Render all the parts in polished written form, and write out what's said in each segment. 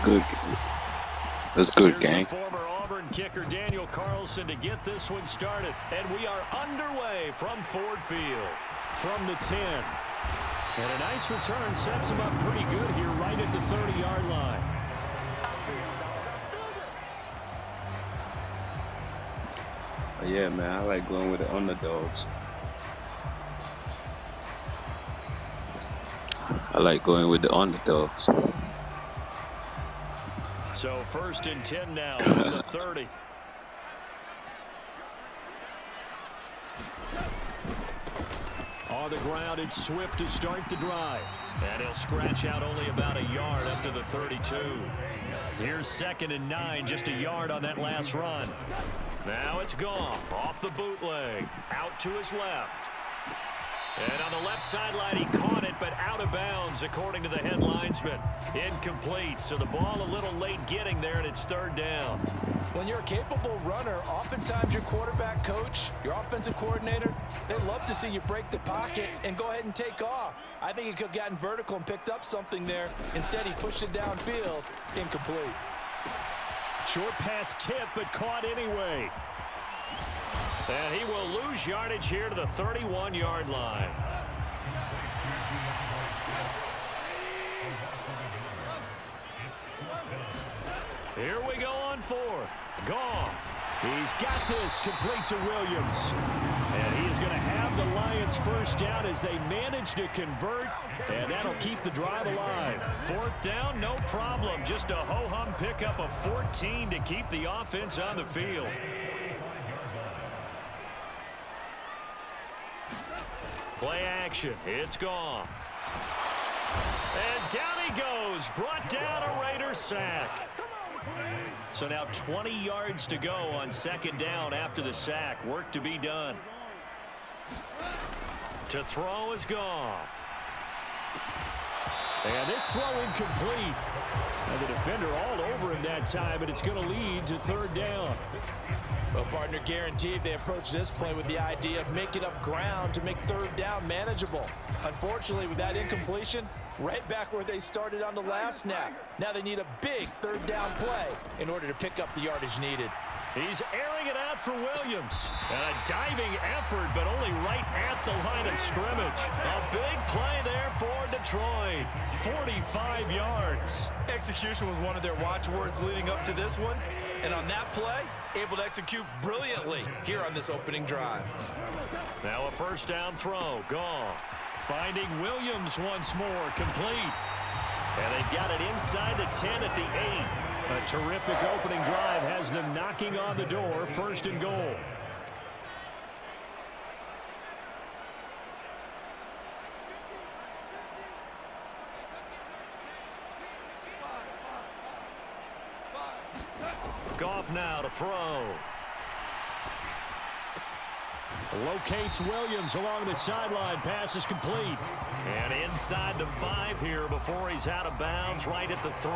good. That's good, Here's gang. a former Auburn kicker, Daniel Carlson, to get this one started. And we are underway from Ford Field. From the 10. And a nice return sets him up pretty good here right at the 30-yard line. Oh, yeah, man, I like going with the underdogs. I like going with the underdogs. So 1st and 10 now from the 30. On the ground, it's Swift to start the drive. And he'll scratch out only about a yard up to the 32. Here's 2nd and 9, just a yard on that last run. Now it's Goff off the bootleg, out to his left. And on the left sideline, he caught it, but out of bounds, according to the head linesman. Incomplete, so the ball a little late getting there, and it's 3rd down. When you're a capable runner, oftentimes your quarterback coach, your offensive coordinator, they love to see you break the pocket and go ahead and take off. I think he could have gotten vertical and picked up something there. Instead, he pushed it downfield. Incomplete. Short pass tip, but caught anyway. And he will lose yardage here to the 31-yard line. Here we go on 4th. Goff. He's got this complete to Williams. And he is going to have the Lions first down as they manage to convert. And that'll keep the drive alive. 4th down, no problem. Just a ho-hum pickup of 14 to keep the offense on the field. Play action. It's Goff. And down he goes. Brought down a Raider sack. So now 20 yards to go on 2nd down after the sack. Work to be done. To throw is Goff. And this throw incomplete. And the defender all over him that time, and it's going to lead to 3rd down. Well, partner, guaranteed they approach this play with the idea of making up ground to make 3rd down manageable. Unfortunately, with that incompletion, right back where they started on the last snap. Now they need a big 3rd down play in order to pick up the yardage needed. He's airing it out for Williams. And a diving effort, but only right at the line of scrimmage. A big play there for Detroit. 45 yards. Execution was one of their watchwords leading up to this one. And on that play, able to execute brilliantly here on this opening drive. Now a 1st down throw. Goff finding Williams once more. Complete. And they've got it inside the 10 at the 8. A terrific opening drive has them knocking on the door. 1st and goal. Goff now to throw. Locates Williams along the sideline. Pass is complete. And inside the 5 here before he's out of bounds right at the 3.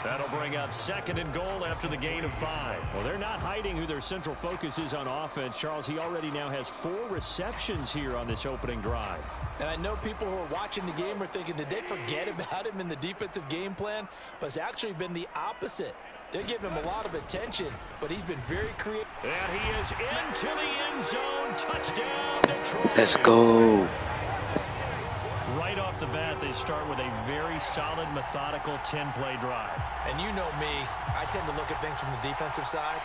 That'll bring up 2nd and goal after the gain of 5. Well, they're not hiding who their central focus is on offense. Charles, he already now has 4 receptions here on this opening drive. And I know people who are watching the game are thinking, did they forget about him in the defensive game plan? But it's actually been the opposite. They're giving him a lot of attention, but he's been very creative. And he is into the end zone. Touchdown, Detroit. Let's go. Right off the bat, they start with a very solid, methodical 10-play drive. And you know me, I tend to look at things from the defensive side.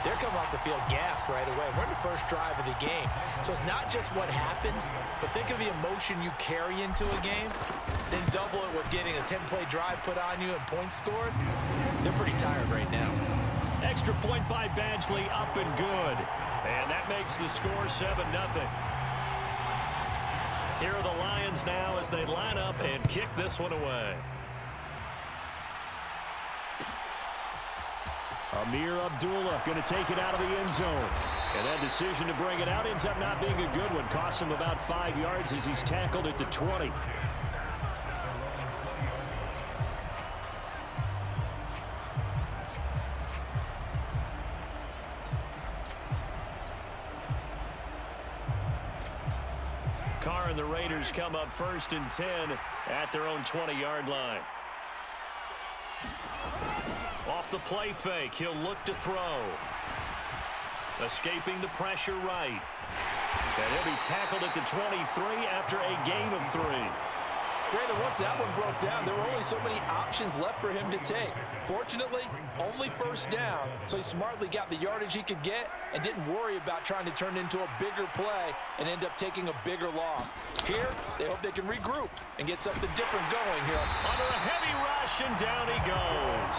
They're coming off the field gassed right away. We're in the first drive of the game. So it's not just what happened, but think of the emotion you carry into a game. Then double it with getting a 10-play drive put on you and points scored. They're pretty tired right now. Extra point by Badgley, up and good. And that makes the score 7-0. Here are the Lions now as they line up and kick this one away. Amir Abdullah going to take it out of the end zone. And that decision to bring it out ends up not being a good one. Costs him about 5 yards as he's tackled at the 20. Carr and the Raiders come up 1st and 10 at their own 20-yard line. Off the play fake, he'll look to throw. Escaping the pressure right. And he'll be tackled at the 23 after a gain of 3. Brandon, once that one broke down, there were only so many options left for him to take. Fortunately, only first down, so he smartly got the yardage he could get and didn't worry about trying to turn it into a bigger play and end up taking a bigger loss. Here, they hope they can regroup and get something different going here. Under a heavy rush, and down he goes.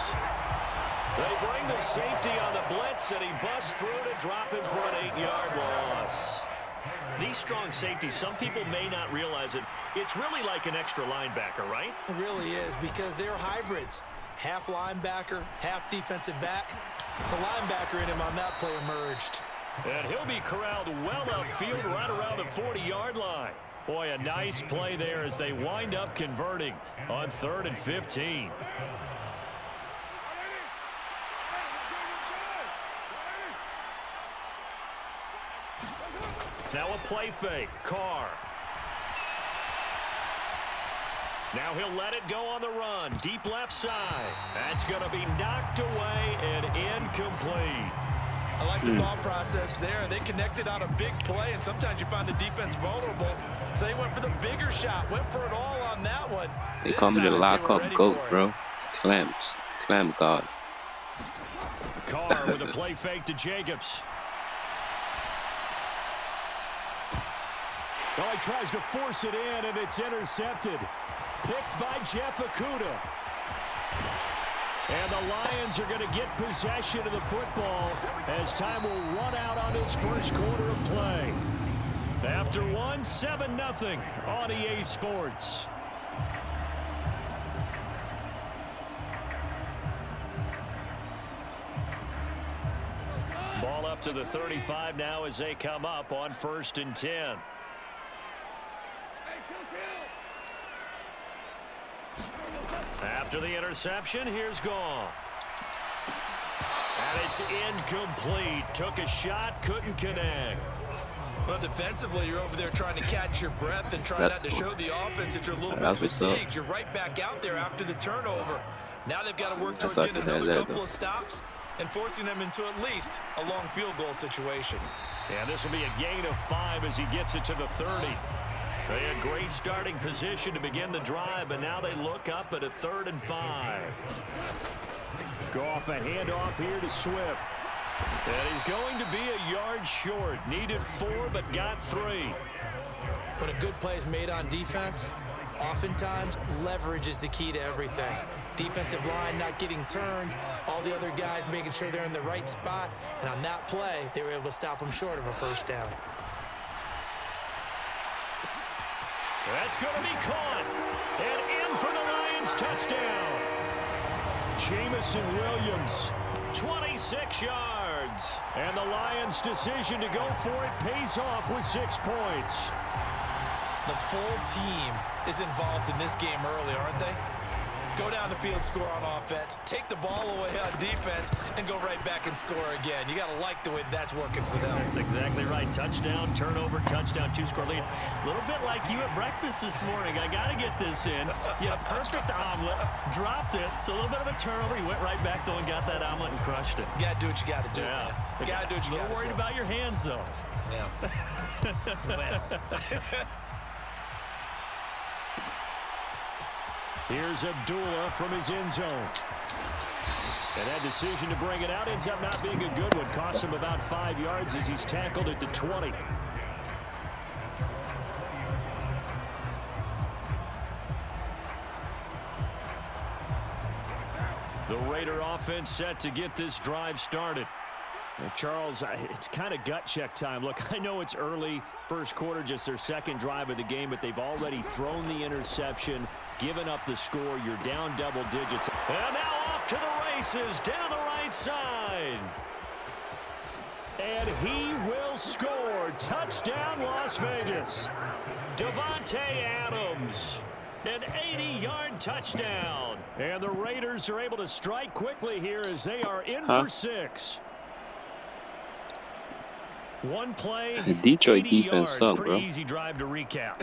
They bring the safety on the blitz, and he busts through to drop him for an 8-yard loss. These strong safeties, some people may not realize it. It's really like an extra linebacker, right? It really is, because they're hybrids. Half linebacker, half defensive back. The linebacker in him on that play emerged. And he'll be corralled well upfield right around the 40-yard line. Boy, a nice play there as they wind up converting on 3rd and 15. Now a play fake. Carr. Now he'll let it go on the run. Deep left side. That's going to be knocked away and incomplete. I like the thought process there. They connected on a big play, and sometimes you find the defense vulnerable. So they went for the bigger shot. Went for it all on that one. They call me the lock-up GOAT, bro. Clam God. Carr with a play fake to Jacobs. Well, he tries to force it in, and it's intercepted. Picked by Jeff Okudah. And the Lions are going to get possession of the football as time will run out on his first quarter of play. After one, 7-0 on EA Sports. Ball up to the 35 now as they come up on 1st and 10. After the interception, here's Goff. And it's incomplete. Took a shot, couldn't connect. Well, defensively, you're over there trying to catch your breath and trying not to show the offense that you're a little bit fatigued. You're right back out there after the turnover. Now they've got to work towards getting another couple of stops and forcing them into at least a long field goal situation. Yeah, this will be a gain of 5 as he gets it to the 30. They had great starting position to begin the drive, but now they look up at a 3rd and 5. Goff a handoff here to Swift. And he's going to be a yard short. Needed 4, but got 3. When a good play is made on defense, oftentimes leverage is the key to everything. Defensive line not getting turned, all the other guys making sure they're in the right spot, and on that play, they were able to stop them short of a first down. That's going to be caught. And in for the Lions touchdown. Jamison Williams, 26 yards. And the Lions' decision to go for it pays off with 6 points. The full team is involved in this game early, aren't they? Go down the field, score on offense, take the ball away on defense, and go right back and score again. You got to like the way that's working for them. That's exactly right. Touchdown, turnover, touchdown, 2-score lead. A little bit like you at breakfast this morning. I got to get this in. Yeah, perfect omelet. Dropped it. So a little bit of a turnover. You went right back, though, and got that omelet and crushed it. You got to do what you got to do, yeah. Man. You got to do what you got to do. A little worried about your hands, though. Yeah. Well. Here's Abdullah from his end zone. And that decision to bring it out ends up not being a good one. Costs him about 5 yards as he's tackled at the 20. The Raider offense set to get this drive started. Well, Charles, it's kind of gut check time. Look, I know it's early, first quarter, just their second drive of the game, but they've already thrown the interception, given up the score. You're down double digits. And now off to the races, down the right side. And he will score. Touchdown, Las Vegas. Davante Adams. An 80-yard touchdown. And the Raiders are able to strike quickly here as they are in for 6. One play, Detroit 80 defense yards. suck, Pretty bro. easy drive to recap.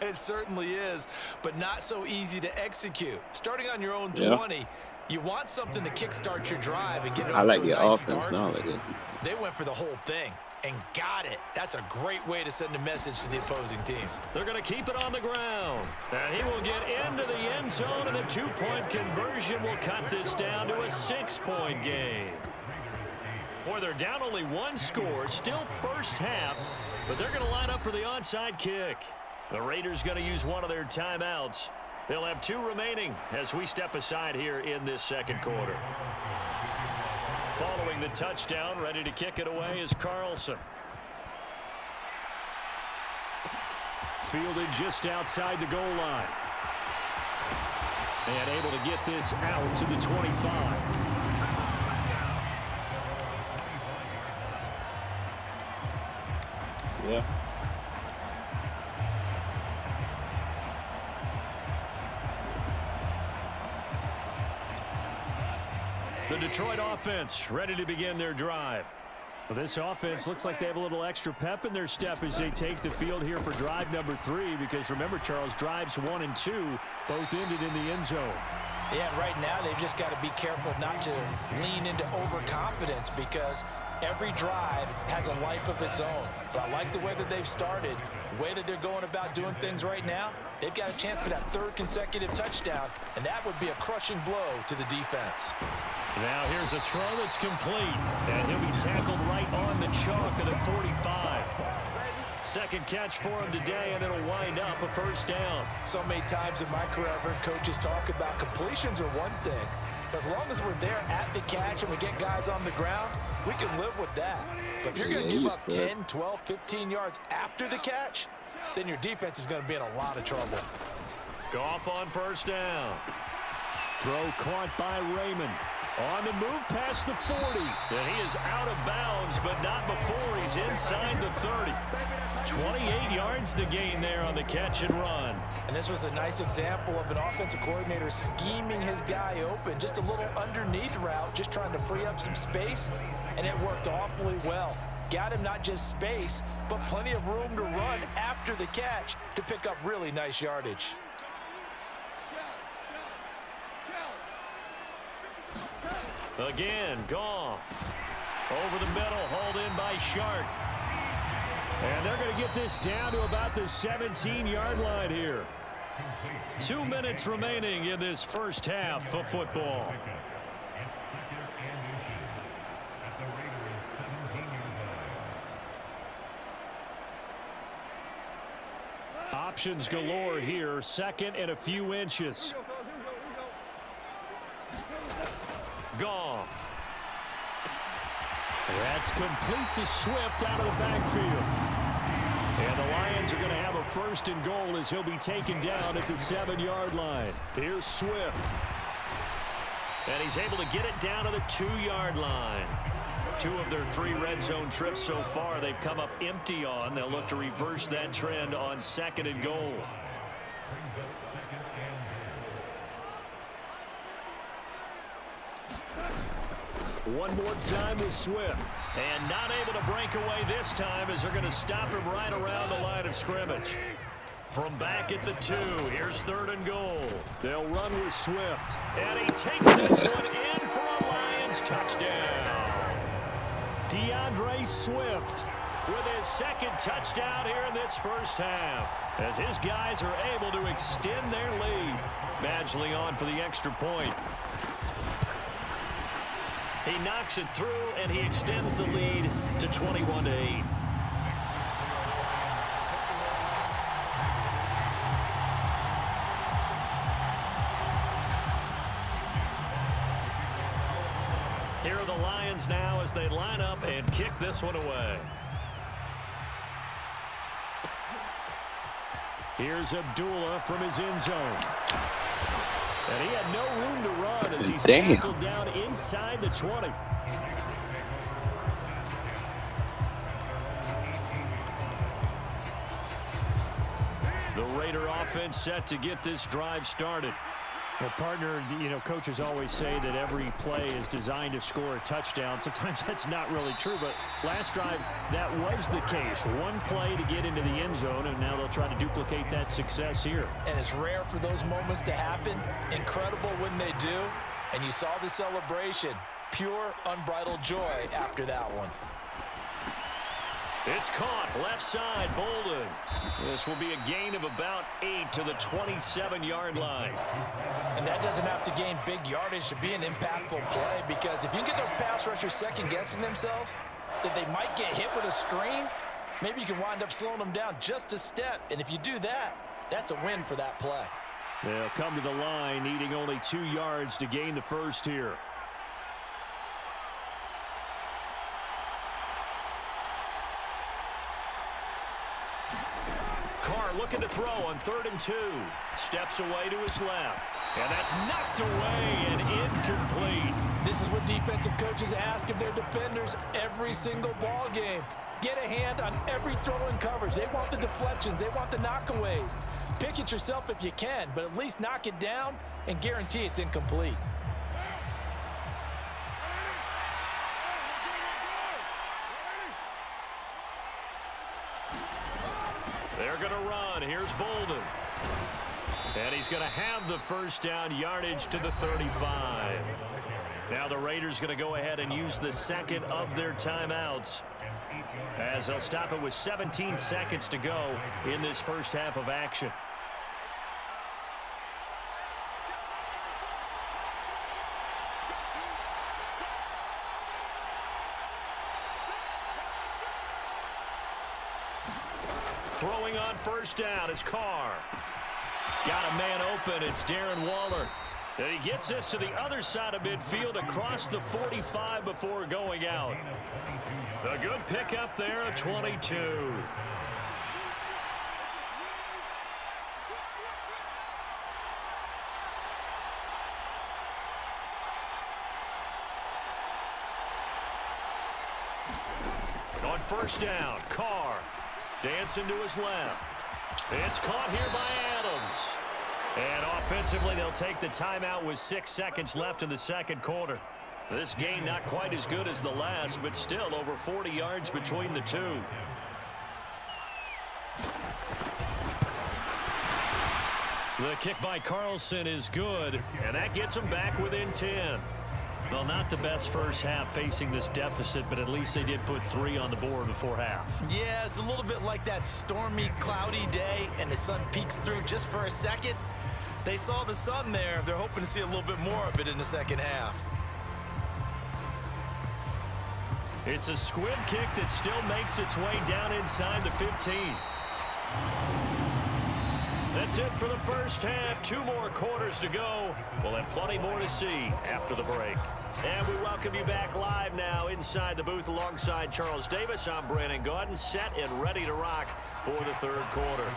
It certainly is, but not so easy to execute. Starting on your own 20, You want something to kickstart your drive and get it I off like to a your nice offense start. knowledge. They went for the whole thing and got it. That's a great way to send a message to the opposing team. They're going to keep it on the ground. And he will get into the end zone, and a 2-point conversion will cut this down to a 6-point game. Boy, they're down only one score, still first half, but they're going to line up for the onside kick. The Raiders going to use one of their timeouts. They'll have 2 remaining as we step aside here in this second quarter. Following the touchdown, ready to kick it away is Carlson. Fielded just outside the goal line. And able to get this out to the 25. Yeah. The Detroit offense ready to begin their drive. Well, this offense looks like they have a little extra pep in their step as they take the field here for drive number 3, because remember, Charles, drives 1 and 2 both ended in the end zone. Yeah, and right now they've just got to be careful not to lean into overconfidence, because every drive has a life of its own. But I like the way that they've started, the way that they're going about doing things right now. They've got a chance for that 3rd consecutive touchdown, and that would be a crushing blow to the defense. Now here's a throw that's complete, and he'll be tackled right on the chalk of the 45. Second catch for him today, and it'll wind up a first down. So many times in my career, I've heard coaches talk about completions are one thing, but as long as we're there at the catch and we get guys on the ground, we can live with that. But if you're going to give up 10, 12, 15 yards after the catch, then your defense is going to be in a lot of trouble. Goff on first down. Throw caught by Raymond. On the move past the 40. And he is out of bounds, but not before he's inside the 30. 28 yards the gain there on the catch and run. And this was a nice example of an offensive coordinator scheming his guy open. Just a little underneath route, just trying to free up some space, and it worked awfully well. Got him not just space, but plenty of room to run after the catch to pick up really nice yardage. Again, Goff. Over the middle, hauled in by Shark. And they're going to get this down to about the 17-yard line here. 2 minutes remaining in this first half of football. Options galore here. 2nd and a few inches. Goff. That's complete to Swift out of the backfield. And the Lions are going to have a 1st and goal as he'll be taken down at the 7-yard line. Here's Swift. And he's able to get it down to the 2-yard line. 2 of their 3 red zone trips so far they've come up empty on. They'll look to reverse that trend on 2nd and goal. One more time with Swift. And not able to break away this time as they're going to stop him right around the line of scrimmage. From back at the 2, here's 3rd and goal. They'll run with Swift. And he takes this one in for a Lions touchdown. DeAndre Swift with his 2nd touchdown here in this first half, as his guys are able to extend their lead. Badgley on for the extra point. He knocks it through, and he extends the lead to 21-8. Here are the Lions now as they line up and kick this one away. Here's Abdullah from his end zone. And he had no room to run as he's Damn. tackled down inside the 20. The Raider offense set to get this drive started. Well, partner, you know, coaches always say that every play is designed to score a touchdown. Sometimes that's not really true, but last drive, that was the case. One play to get into the end zone, and now they'll try to duplicate that success here. And it's rare for those moments to happen. Incredible when they do. And you saw the celebration. Pure, unbridled joy after that one. It's caught left side, Bolden. This will be a gain of about 8 to the 27-yard line. And that doesn't have to gain big yardage to be an impactful play, because if you can get those pass rushers second-guessing themselves, that they might get hit with a screen, maybe you can wind up slowing them down just a step. And if you do that, that's a win for that play. They'll come to the line, needing only 2 yards to gain the first here. Carr looking to throw on 3rd and 2. Steps away to his left. And that's knocked away and incomplete. This is what defensive coaches ask of their defenders every single ball game. Get a hand on every throw in coverage. They want the deflections. They want the knockaways. Pick it yourself if you can, but at least knock it down and guarantee it's incomplete. They're going to run. Here's Bolden. And he's going to have the first down, yardage to the 35. Now the Raiders going to go ahead and use the second of their timeouts, as they'll stop it with 17 seconds to go in this first half of action. Throwing on first down is Carr. Got a man open. It's Darren Waller. And he gets this to the other side of midfield across the 45 before going out. A good pickup there at 22. On first down, Carr dancing to his left. It's caught here by Adams. And offensively, they'll take the timeout with 6 seconds left in the second quarter. This gain not quite as good as the last, but still over 40 yards between the two. The kick by Carlson is good, and that gets them back within 10. Well, not the best first half facing this deficit, but at least they did put 3 on the board before half. Yeah, it's a little bit like that stormy, cloudy day, and the sun peeks through just for a second. They saw the sun there. They're hoping to see a little bit more of it in the second half. It's a squib kick that still makes its way down inside the 15. That's it for the first half. 2 more quarters to go. We'll have plenty more to see after the break. And we welcome you back live now inside the booth alongside Charles Davis. I'm Brandon Gaudin, set and ready to rock for the third quarter.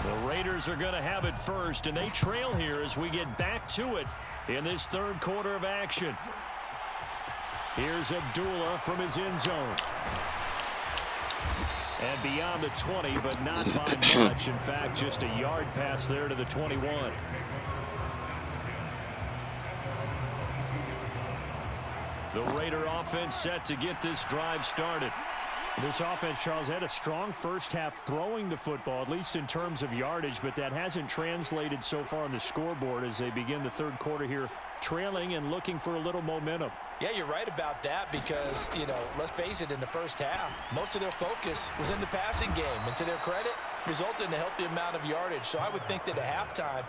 The Raiders are going to have it first, and they trail here as we get back to it in this third quarter of action. Here's Abdullah from his end zone. And beyond the 20, but not by much. In fact, just a yard pass there to the 21. The Raider offense set to get this drive started. This offense, Charles, had a strong first half throwing the football, at least in terms of yardage, but that hasn't translated so far on the scoreboard as they begin the third quarter here, trailing and looking for a little momentum. Yeah, you're right about that because, let's face it, in the first half, most of their focus was in the passing game. And to their credit, resulted in a healthy amount of yardage. So I would think that at halftime,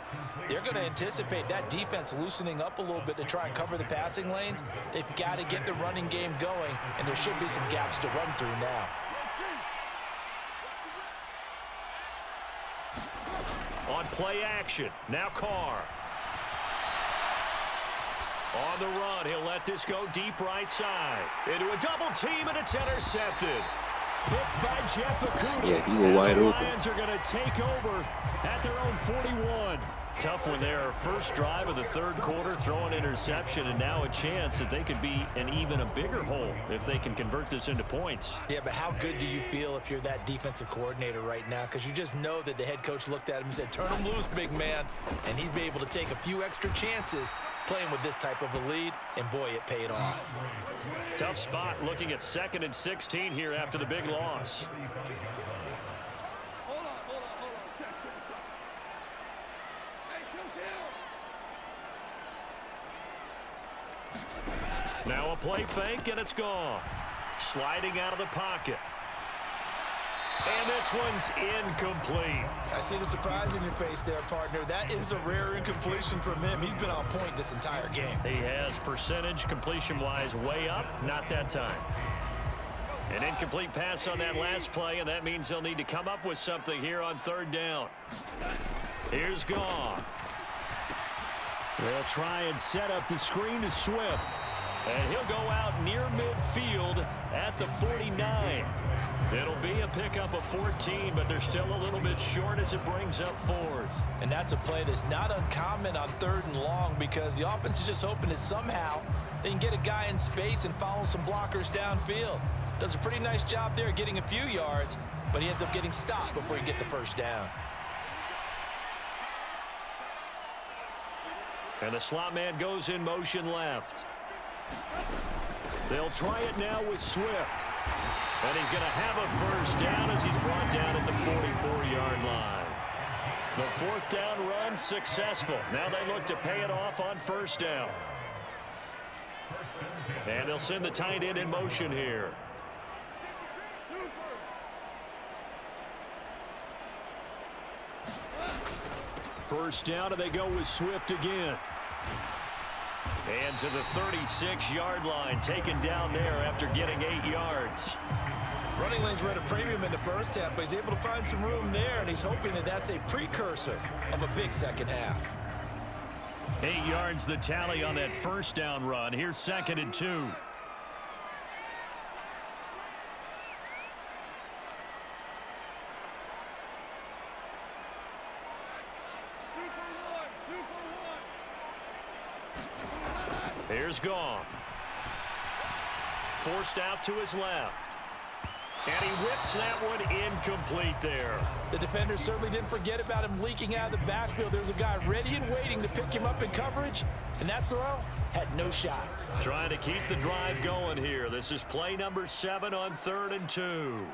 they're going to anticipate that defense loosening up a little bit to try and cover the passing lanes. They've got to get the running game going, and there should be some gaps to run through now. On play action, now Carr. On the run, he'll let this go deep right side. Into a double team, and it's intercepted. Picked by Jeff Okudah. Yeah, you were wide open. The Lions are going to take over at their own 41. Tough one there. First drive of the third quarter, throw an interception, and now a chance that they could be in even a bigger hole if they can convert this into points. Yeah, but how good do you feel if you're that defensive coordinator right now? Because you just know that the head coach looked at him and said, turn him loose, big man. And he'd be able to take a few extra chances playing with this type of a lead, and boy, it paid off. Tough spot looking at 2nd and 16 here after the big loss. Now a play fake, and it's gone. Sliding out of the pocket. And this one's incomplete. I see the surprise in your face there, partner. That is a rare incompletion from him. He's been on point this entire game. He has percentage completion-wise way up, not that time. An incomplete pass on that last play, and that means they'll need to come up with something here on third down. Here's Goff. They'll try and set up the screen to Swift. And he'll go out near midfield at the 49. It'll be a pickup of 14, but they're still a little bit short as it brings up fourth. And that's a play that's not uncommon on 3rd and long because the offense is just hoping that somehow they can get a guy in space and follow some blockers downfield. Does a pretty nice job there getting a few yards, but he ends up getting stopped before he can get the first down. And the slot man goes in motion left. They'll try it now with Swift. And he's going to have a first down as he's brought down at the 44-yard line. The 4th down run successful. Now they look to pay it off on first down. And they'll send the tight end in motion here. First down, and they go with Swift again. And to the 36-yard line, taken down there after getting 8 yards. Running lanes were at a premium in the first half, but he's able to find some room there, and he's hoping that that's a precursor of a big second half. 8 yards the tally on that first down run. Here's 2nd and 2. Here's Goff. Forced out to his left. And he whips that one incomplete there. The defender certainly didn't forget about him leaking out of the backfield. There was a guy ready and waiting to pick him up in coverage, and that throw had no shot. Trying to keep the drive going here. This is play number 7 on 3rd and 2.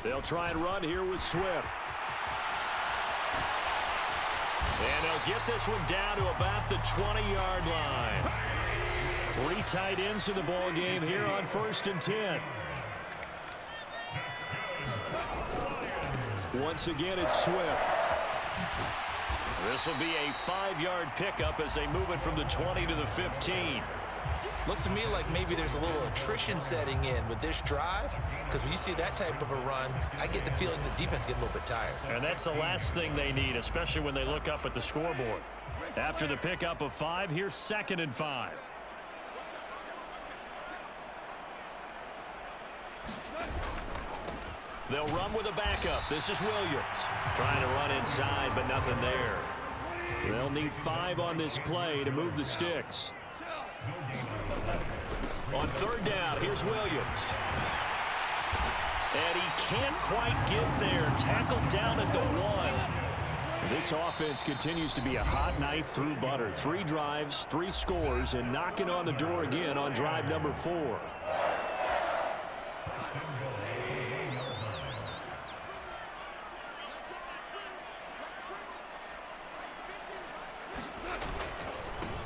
They'll try and run here with Swift. And they'll get this one down to about the 20-yard line. 3 tight ends in the ball game here on 1st and 10. Once again, it's Swift. This will be a 5-yard pickup as they move it from the 20 to the 15. Looks to me like maybe there's a little attrition setting in with this drive, because when you see that type of a run, I get the feeling the defense getting a little bit tired. And that's the last thing they need, especially when they look up at the scoreboard. After the pickup of 5, here's 2nd and 5. They'll run with a backup. This is Williams. Trying to run inside, but nothing there. They'll need 5 on this play to move the sticks. On 3rd down, here's Williams. And he can't quite get there. Tackled down at the 1. This offense continues to be a hot knife through butter. 3 drives, 3 scores, and knocking on the door again on drive number 4.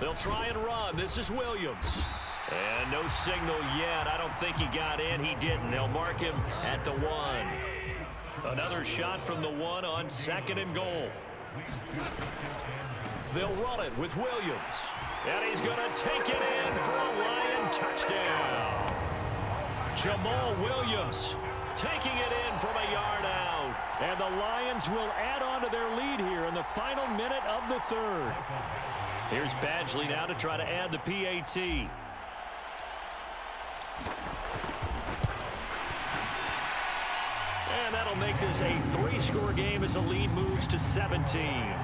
They'll try and run. This is Williams. And no signal yet. I don't think he got in. He didn't. They'll mark him at the 1. Another shot from the 1 on 2nd and goal. They'll run it with Williams. And he's going to take it in for a Lion touchdown. Jamal Williams taking it in from a yard out. And the Lions will add on to their lead here in the final minute of the 3rd. Here's Badgley now to try to add the PAT. And that'll make this a 3-score game as the lead moves to 17.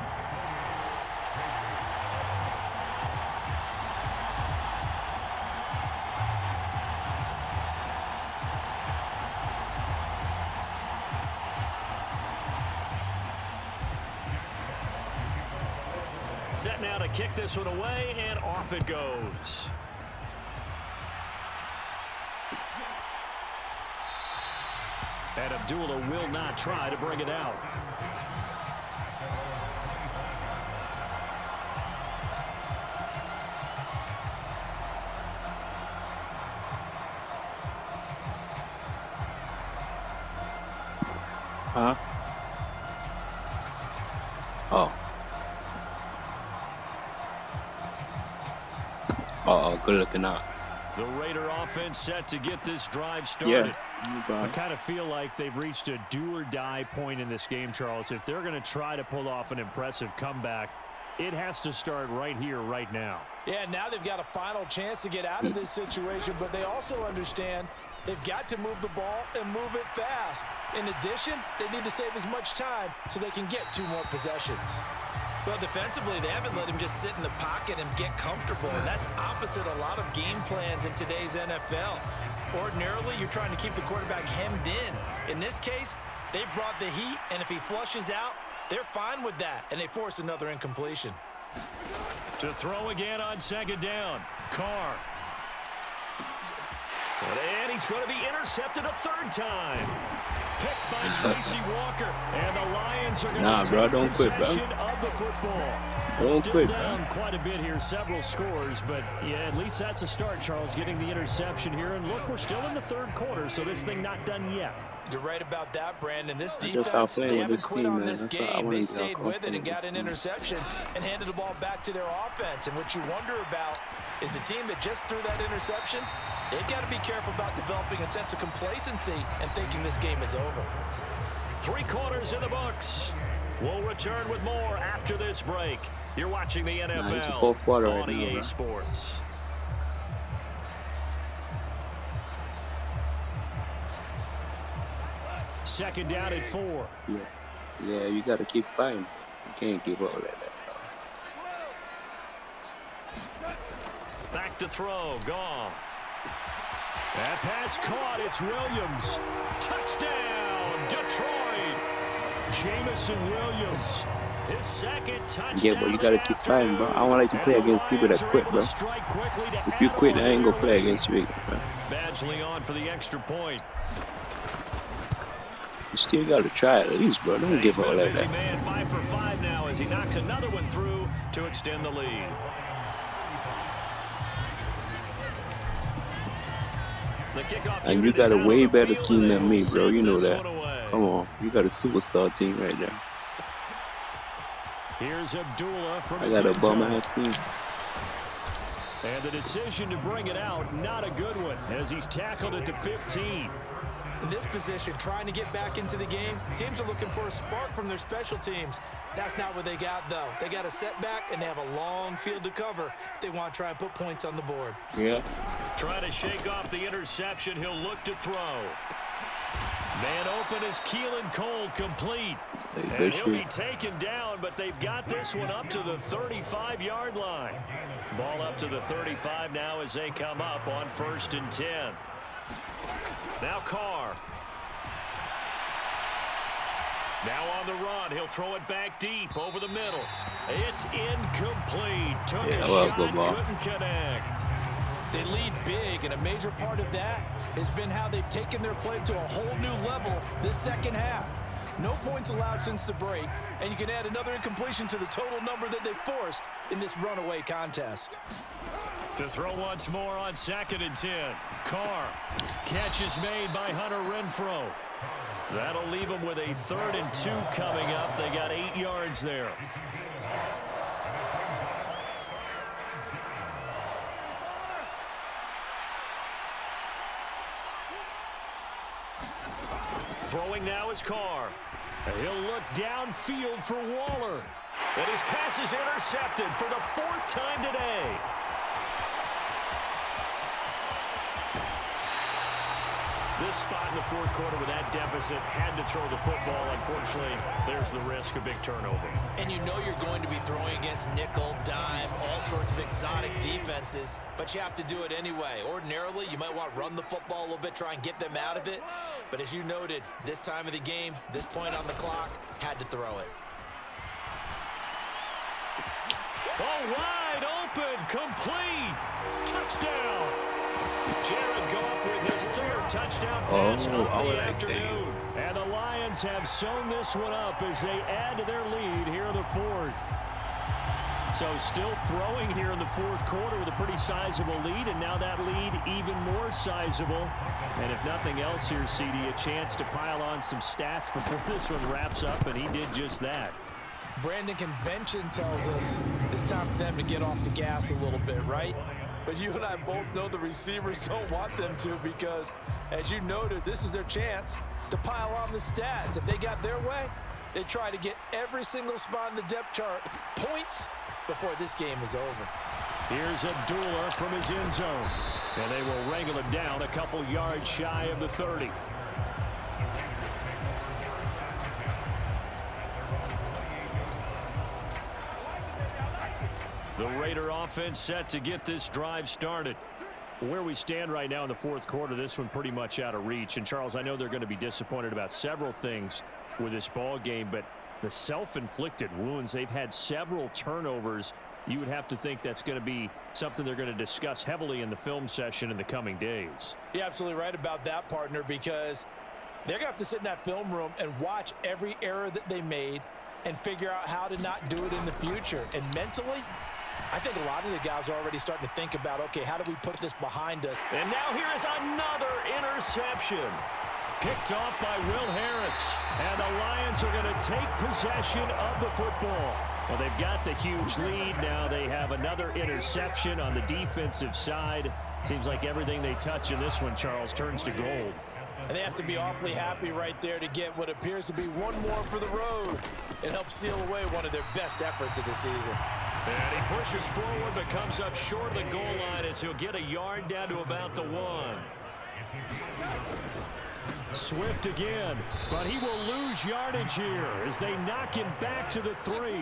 Set now to kick this one away, and off it goes. And Abdullah will not try to bring it out. Huh? Oh. Oh, good looking out. The Raider offense set to get this drive started. Yeah. I kind of feel like they've reached a do-or-die point in this game, Charles. If they're going to try to pull off an impressive comeback, it has to start right here, right now. Yeah, now they've got a final chance to get out of this situation, but they also understand they've got to move the ball and move it fast. In addition, they need to save as much time so they can get 2 more possessions. Well, defensively, they haven't let him just sit in the pocket and get comfortable, and that's opposite a lot of game plans in today's NFL. Ordinarily, you're trying to keep the quarterback hemmed in. In this case, they've brought the heat, and if he flushes out, they're fine with that, and they force another incompletion. To throw again on 2nd down, Carr. And he's going to be intercepted a 3rd time. Picked by Tracy Walker. And the Lions are going to take possession of the football. Don't Still quit, down bro. quite a bit here, several scores. But, yeah, at least that's a start, Charles, getting the interception here. And, look, we're still in the 3rd quarter, so this thing not done yet. You're right about that, Brandon. This I just defense, stopped playing they with haven't this quit team, on man. this That's why I game. wanted They to get stayed with it comfortable and got with an this team. interception and handed the ball back to their offense. And what you wonder about is the team that just threw that interception, they've got to be careful about developing a sense of complacency and thinking this game is over. 3 quarters in the books. We'll return with more after this break. You're watching the it's the NFL 4th quarter on right now, EA bro. Sports. Second down at 4. Yeah, you got to keep fighting. You can't give up like that. Back to throw, Goff. That pass caught. It's Williams. Touchdown, Detroit. Jamison Williams. His 2nd touchdown. Yeah, but you got to keep fighting, bro. I don't like to play against people that quit, bro. If you quit, I ain't going to play against you, bro. Badgley on for the extra point. You still got to try at least, bro. Don't give up like Busy that. man, 5 for 5 now as he knocks another one through to extend the lead. The kickoff And you unit got is a out way on the better field, team and they than will me, bro. send You know this that. one away. Come on. You got a superstar team right there. Here's Abdullah from I his got a end zone. bum-ass team. And the decision to bring it out, not a good one, as he's tackled at the 15. In this position, trying to get back into the game, teams are looking for a spark from their special teams. That's not what they got, though. They got a setback, and they have a long field to cover if they want to try and put points on the board. Yeah. Trying to shake off the interception. He'll look to throw. Man open is Keelan Cole, complete. And he'll be taken down, but they've got this one up to the 35-yard line. Ball up to the 35 now as they come up on 1st and 10. Now Carr. Now on the run. He'll throw it back deep over the middle. It's incomplete. Took a shot, couldn't connect. They lead big, and a major part of that has been how they've taken their play to a whole new level this second half. No points allowed since the break, and you can add another incompletion to the total number that they forced in this runaway contest. To throw once more on 2nd and 10. Carr. Catch is made by Hunter Renfrow. That'll leave them with a 3rd and 2 coming up. They got 8 yards there. Throwing now is Carr. He'll look downfield for Waller. And his pass is intercepted for the 4th time today. This spot in the 4th quarter with that deficit, had to throw the football. Unfortunately, there's the risk of big turnover. And you know you're going to be throwing against nickel, dime, all sorts of exotic defenses, but you have to do it anyway. Ordinarily, you might want to run the football a little bit, try and get them out of it. But as you noted, this time of the game, this point on the clock, had to throw it. Oh, wide open, complete, touchdown. Jared Goff with his 3rd touchdown pass of the afternoon. And the Lions have sewn this one up as they add to their lead here in the 4th. So still throwing here in the fourth quarter with a pretty sizable lead, and now that lead even more sizable. And if nothing else here, CD, a chance to pile on some stats before this one wraps up, and he did just that. Brandon, convention tells us it's time for them to get off the gas a little bit, right? But you and I both know the receivers don't want them to, because, as you noted, this is their chance to pile on the stats. If they got their way, they try to get every single spot in the depth chart points before this game is over. Here's Abdullah from his end zone, and they will wrangle him down a couple yards shy of the 30. The Raider offense set to get this drive started. Where we stand right now in the fourth quarter, this one pretty much out of reach. And, Charles, I know they're going to be disappointed about several things with this ball game, but the self-inflicted wounds, they've had several turnovers. You would have to think that's going to be something they're going to discuss heavily in the film session in the coming days. You're absolutely right about that, partner, because they're going to have to sit in that film room and watch every error that they made and figure out how to not do it in the future. And mentally, I think a lot of the guys are already starting to think about, okay, how do we put this behind us? And now here is another interception. Picked off by Will Harris. And the Lions are going to take possession of the football. Well, they've got the huge lead. Now they have another interception on the defensive side. Seems like everything they touch in this one, Charles, turns to gold. And they have to be awfully happy right there to get what appears to be one more for the road and help seal away one of their best efforts of the season. And he pushes forward but comes up short of the goal line as he'll get a yard down to about the 1. Swift again, but he will lose yardage here as they knock him back to the 3.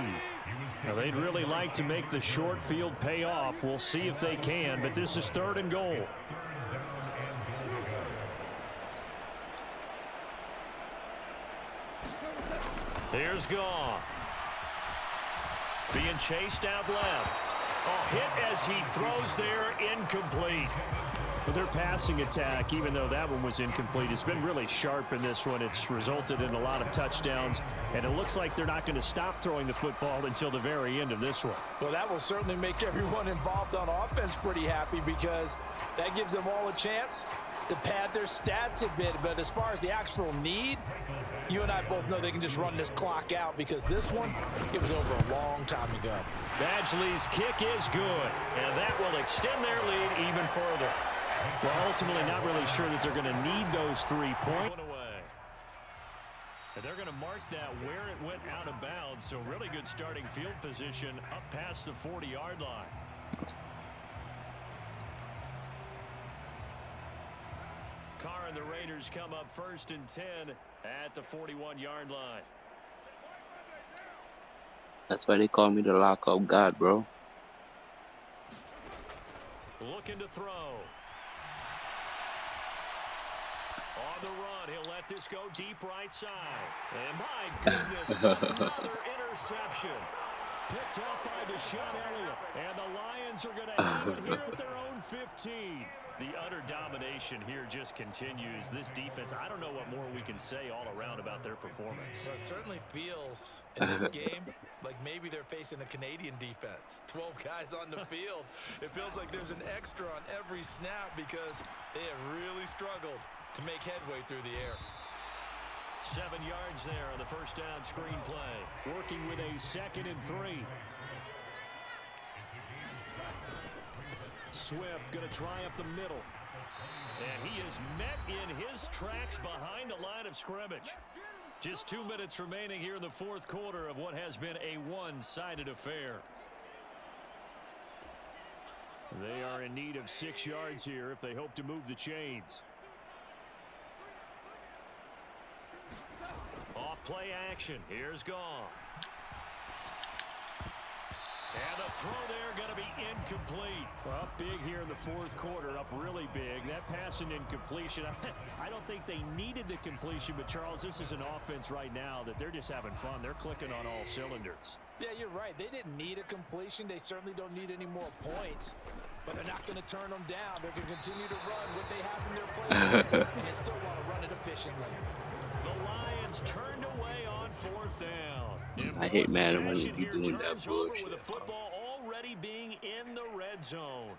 Now, they'd really like to make the short field pay off. We'll see if they can, but this is 3rd and goal. Here's Goff. Being chased out left. A hit as he throws there, incomplete. But their passing attack, even though that one was incomplete, has been really sharp in this one. It's resulted in a lot of touchdowns, and it looks like they're not going to stop throwing the football until the very end of this one. Well, that will certainly make everyone involved on offense pretty happy, because that gives them all a chance to pad their stats a bit. But as far as the actual need, you and I both know they can just run this clock out, because this one, it was over a long time ago. Badgley's kick is good, and that will extend their lead even further. Well, ultimately not really sure that they're going to need those 3 points. And they're going to mark that where it went out of bounds, so really good starting field position up past the 40-yard line. Carr and the Raiders come up 1st and 10 at the 41-yard line. That's why they call me the lockup god, bro. Looking to throw. On the run, he'll let this go deep right side. And my goodness, another interception. Picked off by Deshaun Elliott. And the Lions are going to have it here at their own 15. The utter domination here just continues. This defense, I don't know what more we can say all around about their performance. Well, it certainly feels in this game like maybe they're facing a Canadian defense. 12 guys on the field. It feels like there's an extra on every snap, because they have really struggled to make headway through the air. 7 yards there on the first down screen play. Working with a 2nd and 3. Swift going to try up the middle. And he is met in his tracks behind the line of scrimmage. Just 2 minutes remaining here in the fourth quarter of what has been a one-sided affair. They are in need of 6 yards here if they hope to move the chains. Off play action. Here's Goff. And the throw there going to be incomplete. Well, up big here in the fourth quarter, up really big. That pass and incompletion, I don't think they needed the completion, but Charles, this is an offense right now that they're just having fun. They're clicking on all cylinders. Yeah, you're right. They didn't need a completion. They certainly don't need any more points, but they're not going to turn them down. They're going to continue to run what they have in their play, and they still want to run it efficiently. The Lions turned away on 4th down. I hate Madden when you be doing that bullshit. With bullshit. the football already being in the red zone.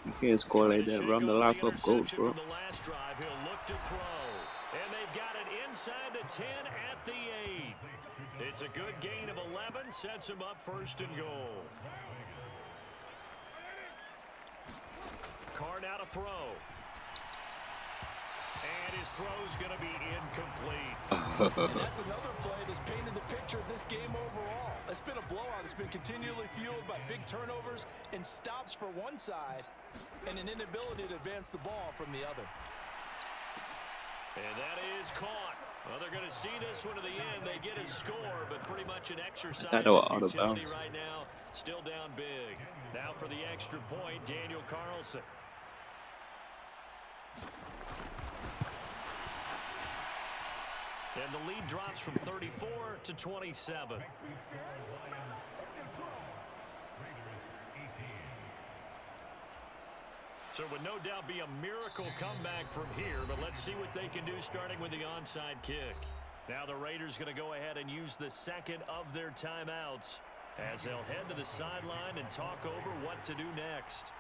You can't score like that. Run the lock up goals, bro. From the last drive, he'll look to throw. And they've got it inside the 10 at the 8. It's a good gain of 11, sets him up 1st and goal. Carr now to throw. And his throw's going to be incomplete. And that's another play that's painted the picture of this game overall. It's been a blowout. It's been continually fueled by big turnovers and stops for one side and an inability to advance the ball from the other. And that is caught. Well, they're going to see this one to the end. They get a score, but pretty much an exercise of futility right now. Still down big. Now for the extra point, Daniel Carlson. And the lead drops from 34 to 27. So it would no doubt be a miracle comeback from here, but let's see what they can do starting with the onside kick. Now the Raiders going to go ahead and use the second of their timeouts as they'll head to the sideline and talk over what to do next.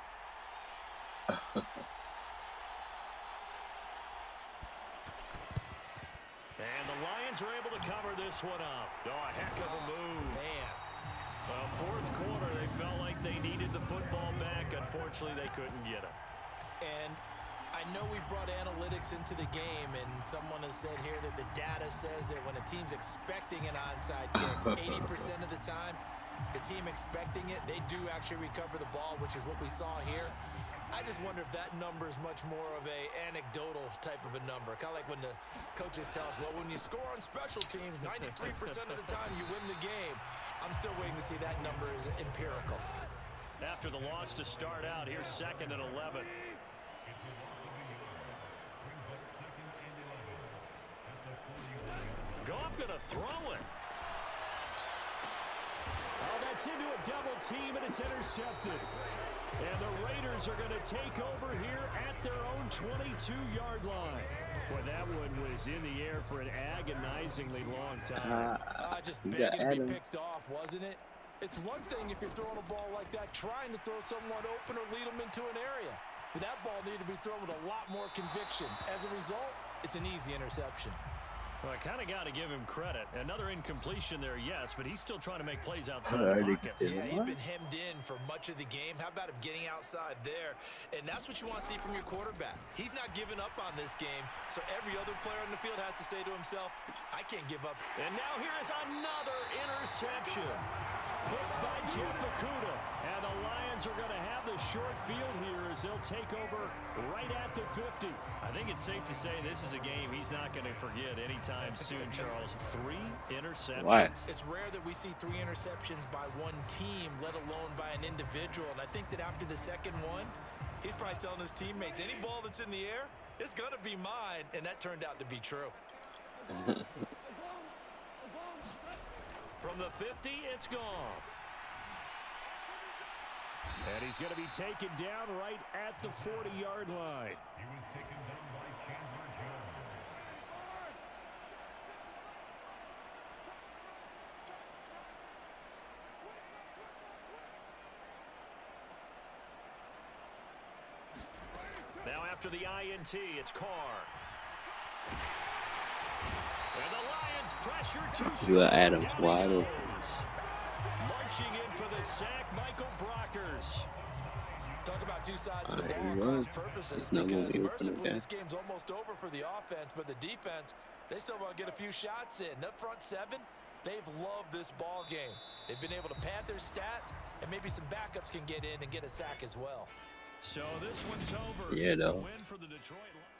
And the Lions are able to cover this one up. Oh, a heck of a move. Man. Well, 4th quarter, they felt like they needed the football back. Unfortunately, they couldn't get it. And I know we brought analytics into the game, and someone has said here that the data says that when a team's expecting an onside kick, 80% of the time, the team expecting it, they do actually recover the ball, which is what we saw here. I just wonder if that number is much more of a anecdotal type of a number. Kind of like when the coaches tell us, well, when you score on special teams, 93% of the time you win the game. I'm still waiting to see that number is empirical. After the loss to start out, here's 2nd and 11. Goff going to throw it. Oh, that's into a double team, and it's intercepted. And the Raiders are going to take over here at their own 22-yard line. Boy, that one was in the air for an agonizingly long time. Just begging to be picked off, wasn't it? It's one thing if you're throwing a ball like that, trying to throw someone open or lead them into an area. But that ball needed to be thrown with a lot more conviction. As a result, it's an easy interception. Well, I kind of got to give him credit. Another incompletion there, yes, but he's still trying to make plays outside the pocket. Yeah, he's been hemmed in for much of the game. How about him getting outside there? And that's what you want to see from your quarterback. He's not giving up on this game, so every other player on the field has to say to himself, I can't give up. And now here is another interception. Picked by Jeff Okudah. And the Lions are going to have the short field here as they'll take over right at the 50. I think it's safe to say this is a game he's not going to forget anytime soon, Charles. 3 interceptions. What? It's rare that we see 3 interceptions by one team, let alone by an individual. And I think that after the second one, he's probably telling his teammates, any ball that's in the air, it's going to be mine. And that turned out to be true. From the 50, it's Goff. And he's going to be taken down right at the 40-yard line. He was taken down by Chandler Jones. Now after the INT, it's Carr. And the Lions pressure too strong. You Adams wide open. Marching in for the sack, Michael Brockers. Talk about two sides of the ball cross purposes, because mercifully this game's almost over for the offense, but the defense, they still want to get a few shots in. That front 7, they've loved this ball game. They've been able to pad their stats, and maybe some backups can get in and get a sack as well. So this one's over. Yeah, It's a though. win for the Detroit Lions.